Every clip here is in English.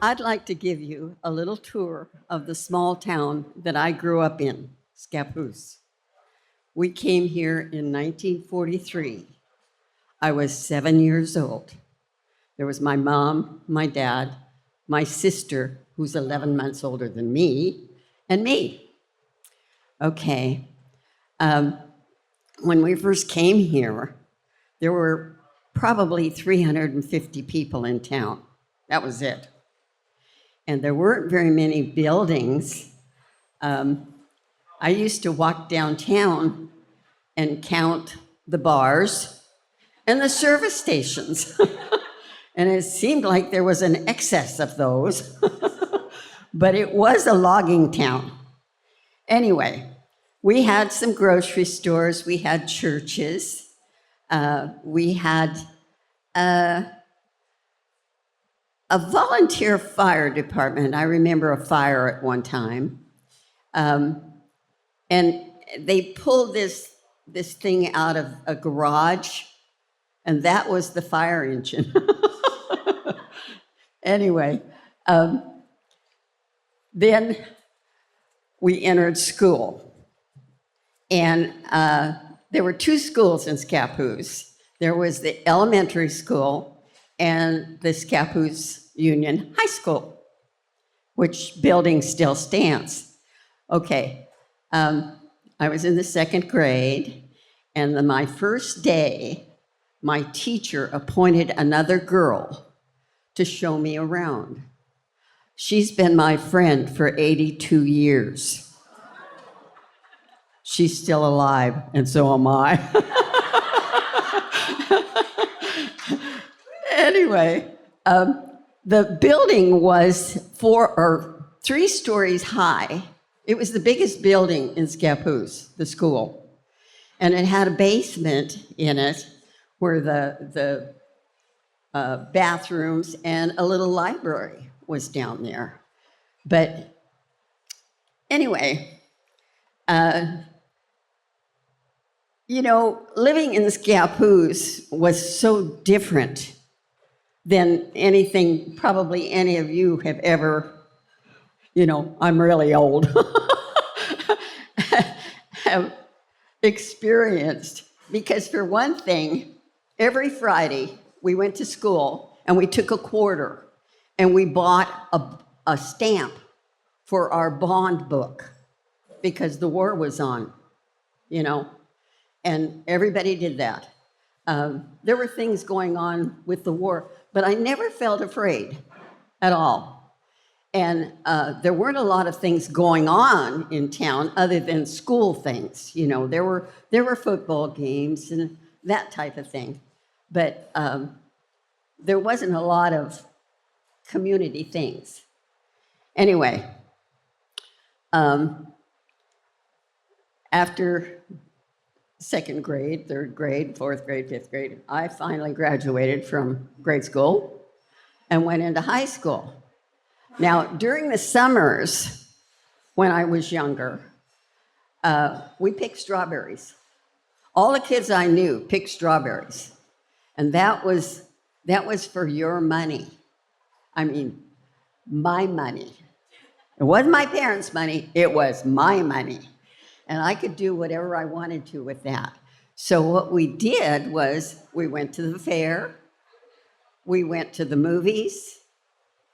I'd like to give you a little tour of the small town that I grew up in, Scappoose. We came here in 1943. I was 7 years old. There was my mom, my dad, my sister, who's 11 months older than me, and me. Okay. When we first came here, there were probably 350 people in town. That was it. And there weren't very many buildings. I used to walk downtown and count the bars and the service stations. And it seemed like there was an excess of those. But it was a logging town. Anyway, we had some grocery stores, we had churches, we had a volunteer fire department. I remember a fire at one time. And they pulled this thing out of a garage, and that was the fire engine. Anyway, then we entered school. And there were two schools in Scappoose. There was the elementary school and the Scappoose Union High School, which building still stands. Okay, I was in the second grade, and my first day, my teacher appointed another girl to show me around. She's been my friend for 82 years. She's still alive, and so am I. Anyway, the building was 3 stories high. It was the biggest building in Scappoose, the school. And it had a basement in it where the bathrooms and a little library was down there. But anyway, living in Scappoose was so different than anything probably any of you have ever, I'm really old, have experienced. Because for one thing, every Friday we went to school and we took a quarter and we bought a stamp for our bond book because the war was on, and everybody did that. There were things going on with the war, but I never felt afraid at all. And there weren't a lot of things going on in town other than school things. There were football games and that type of thing, but there wasn't a lot of community things. Anyway, after second grade, third grade, fourth grade, fifth grade, I finally graduated from grade school and went into high school. Now, during the summers, when I was younger, we picked strawberries. All the kids I knew picked strawberries, and that was for your money. I mean, my money. It wasn't my parents' money, it was my money. And I could do whatever I wanted to with that. So what we did was we went to the fair, we went to the movies,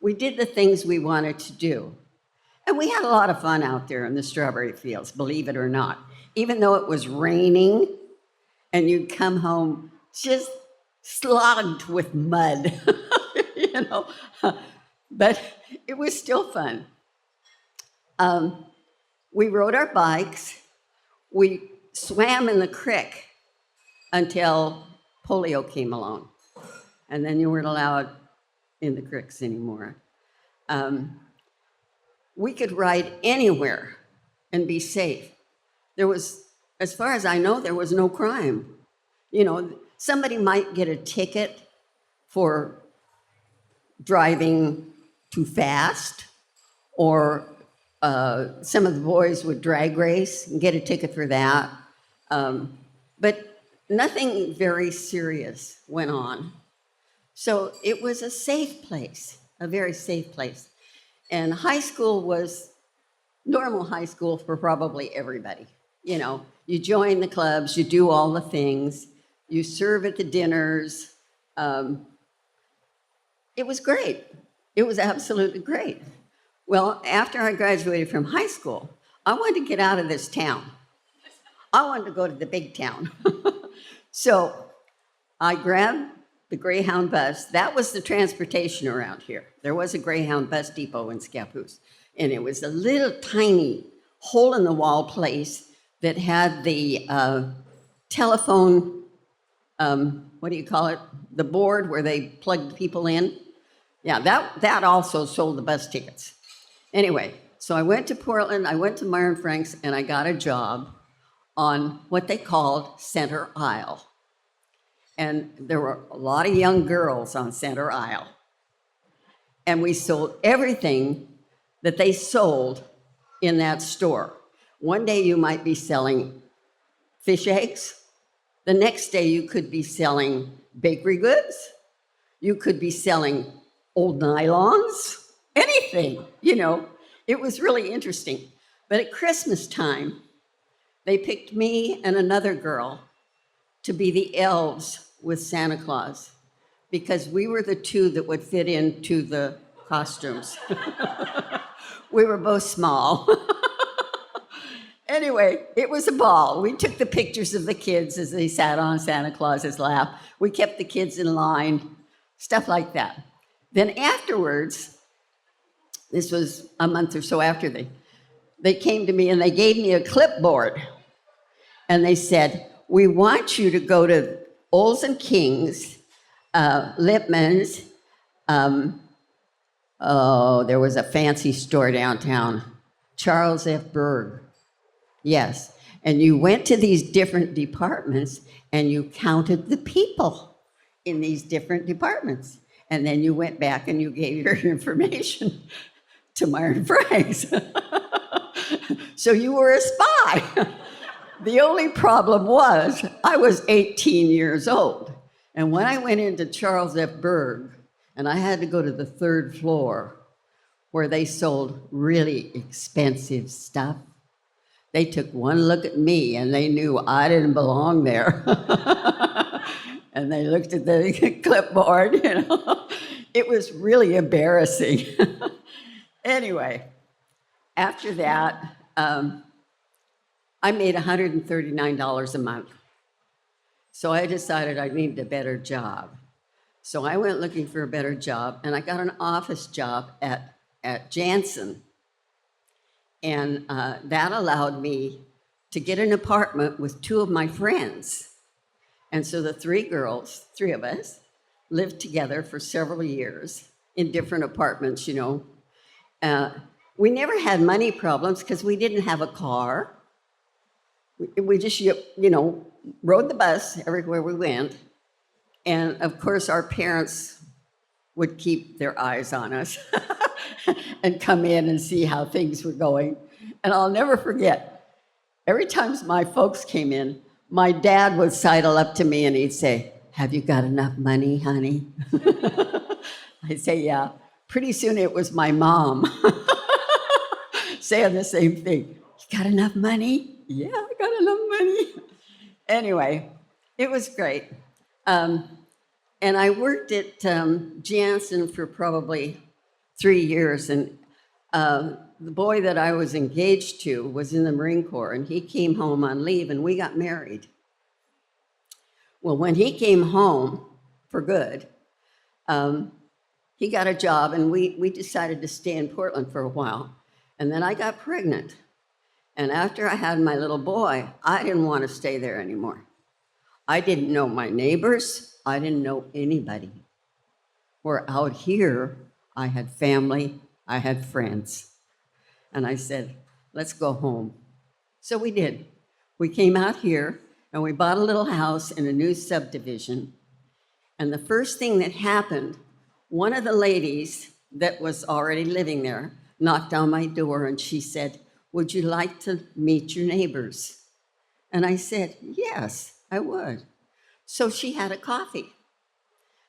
we did the things we wanted to do. And we had a lot of fun out there in the strawberry fields, believe it or not. Even though it was raining and you'd come home just slogged with mud, but it was still fun. We rode our bikes. We swam in the creek until polio came along, and then you weren't allowed in the creeks anymore. We could ride anywhere and be safe. There was, as far as I know, there was no crime. Somebody might get a ticket for driving too fast, or some of the boys would drag race and get a ticket for that. But nothing very serious went on. So it was a safe place. a very safe place. And high school was normal high school for probably everybody. You know, you join the clubs, you do all the things, you serve at the dinners. It was great. It was absolutely great. Well, after I graduated from high school, I wanted to get out of this town. I wanted to go to the big town. So I grabbed the Greyhound bus. That was the transportation around here. There was a Greyhound bus depot in Scappoose, and it was a little tiny hole-in-the-wall place that had the telephone, what do you call it? The board where they plugged people in. Yeah, that also sold the bus tickets. Anyway, so I went to Portland, I went to Meyer and Frank's, and I got a job on what they called Center Aisle. And there were a lot of young girls on Center Aisle. And we sold everything that they sold in that store. One day you might be selling fish eggs. The next day you could be selling bakery goods. You could be selling old nylons, anything, you know. It was really interesting. But at Christmas time, they picked me and another girl to be the elves with Santa Claus because we were the two that would fit into the costumes. We were both small. Anyway, it was a ball. We took the pictures of the kids as they sat on Santa Claus's lap. We kept the kids in line, stuff like that. Then afterwards, this was a month or so after they came to me and they gave me a clipboard. And they said, we want you to go to Olds and King's, Lipman's, there was a fancy store downtown, Charles F. Berg. Yes, and you went to these different departments and you counted the people in these different departments. And then you went back and you gave your information to Meyer and Frank's. So you were a spy. The only problem was I was 18 years old. And when I went into Charles F. Berg, and I had to go to the third floor where they sold really expensive stuff, they took one look at me and they knew I didn't belong there. And they looked at the clipboard, you know. It was really embarrassing. Anyway, after that, I made $139 a month. So I decided I needed a better job. So I went looking for a better job, and I got an office job at Janssen. And that allowed me to get an apartment with two of my friends. And so the three of us, lived together for several years in different apartments, you know. We never had money problems because we didn't have a car. We just, you know, rode the bus everywhere we went. And of course, our parents would keep their eyes on us and come in and see how things were going. And I'll never forget, every time my folks came in, my dad would sidle up to me and he'd say, have you got enough money, honey? I'd say, yeah. Pretty soon it was my mom saying the same thing. You got enough money? Yeah, I got enough money. Anyway, it was great. And I worked at Janssen for probably 3 years. And the boy that I was engaged to was in the Marine Corps, and he came home on leave, and we got married. Well, when he came home for good, he got a job, and we decided to stay in Portland for a while. And then I got pregnant. And after I had my little boy, I didn't want to stay there anymore. I didn't know my neighbors. I didn't know anybody. Where out here, I had family, I had friends. And I said, let's go home. So we did. We came out here, and we bought a little house in a new subdivision. And the first thing that happened, one of the ladies that was already living there knocked on my door, and she said, would you like to meet your neighbors? And I said, yes, I would. So she had a coffee.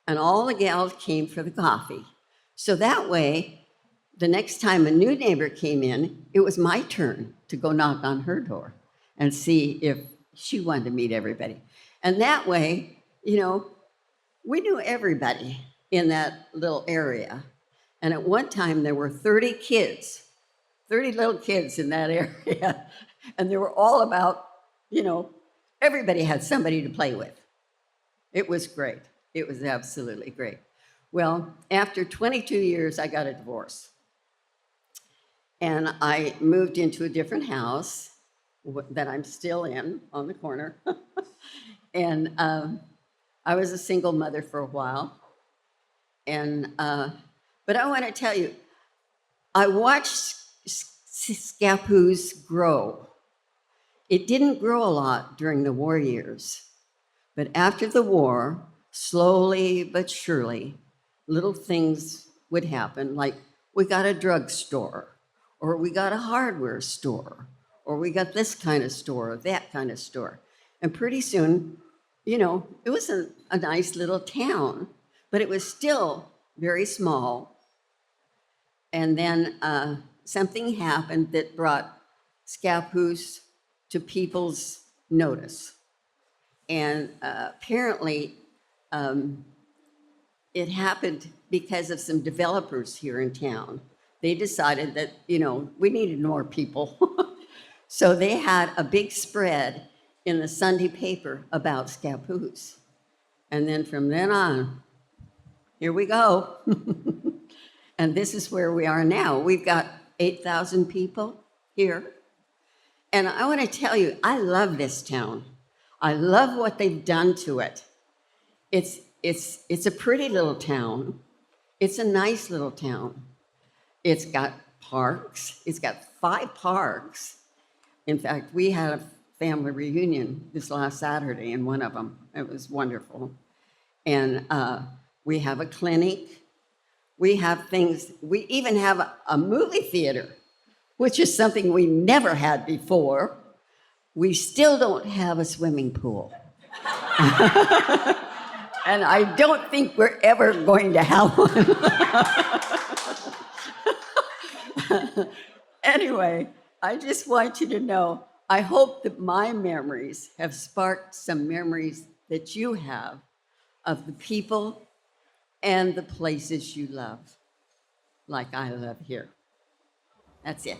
And all the gals came for the coffee. So that way, the next time a new neighbor came in, it was my turn to go knock on her door and see if she wanted to meet everybody. And that way, we knew everybody in that little area. And at one time, there were 30 kids, 30 little kids in that area. And they were all about, everybody had somebody to play with. It was great. It was absolutely great. Well, after 22 years, I got a divorce. And I moved into a different house that I'm still in on the corner. And I was a single mother for a while. And but I want to tell you, I watched Scappoose grow. It didn't grow a lot during the war years, but after the war, slowly but surely, little things would happen, like we got a drugstore, or we got a hardware store, or we got this kind of store, or that kind of store. And pretty soon, it was a nice little town, but it was still very small. And then something happened that brought Scappoose to people's notice. And apparently, it happened because of some developers here in town. They decided that, we needed more people. So they had a big spread in the Sunday paper about Scappoose. And then from then on, here we go. And this is where we are now. We've got 8,000 people here. And I want to tell you, I love this town. I love what they've done to it. It's a pretty little town. It's a nice little town. It's got parks. It's got 5 parks. In fact, we had a family reunion this last Saturday in one of them. It was wonderful. And we have a clinic. We have things. We even have a movie theater, which is something we never had before. We still don't have a swimming pool. And I don't think we're ever going to have one. Anyway, I just want you to know, I hope that my memories have sparked some memories that you have of the people and the places you love, like I love here. That's it.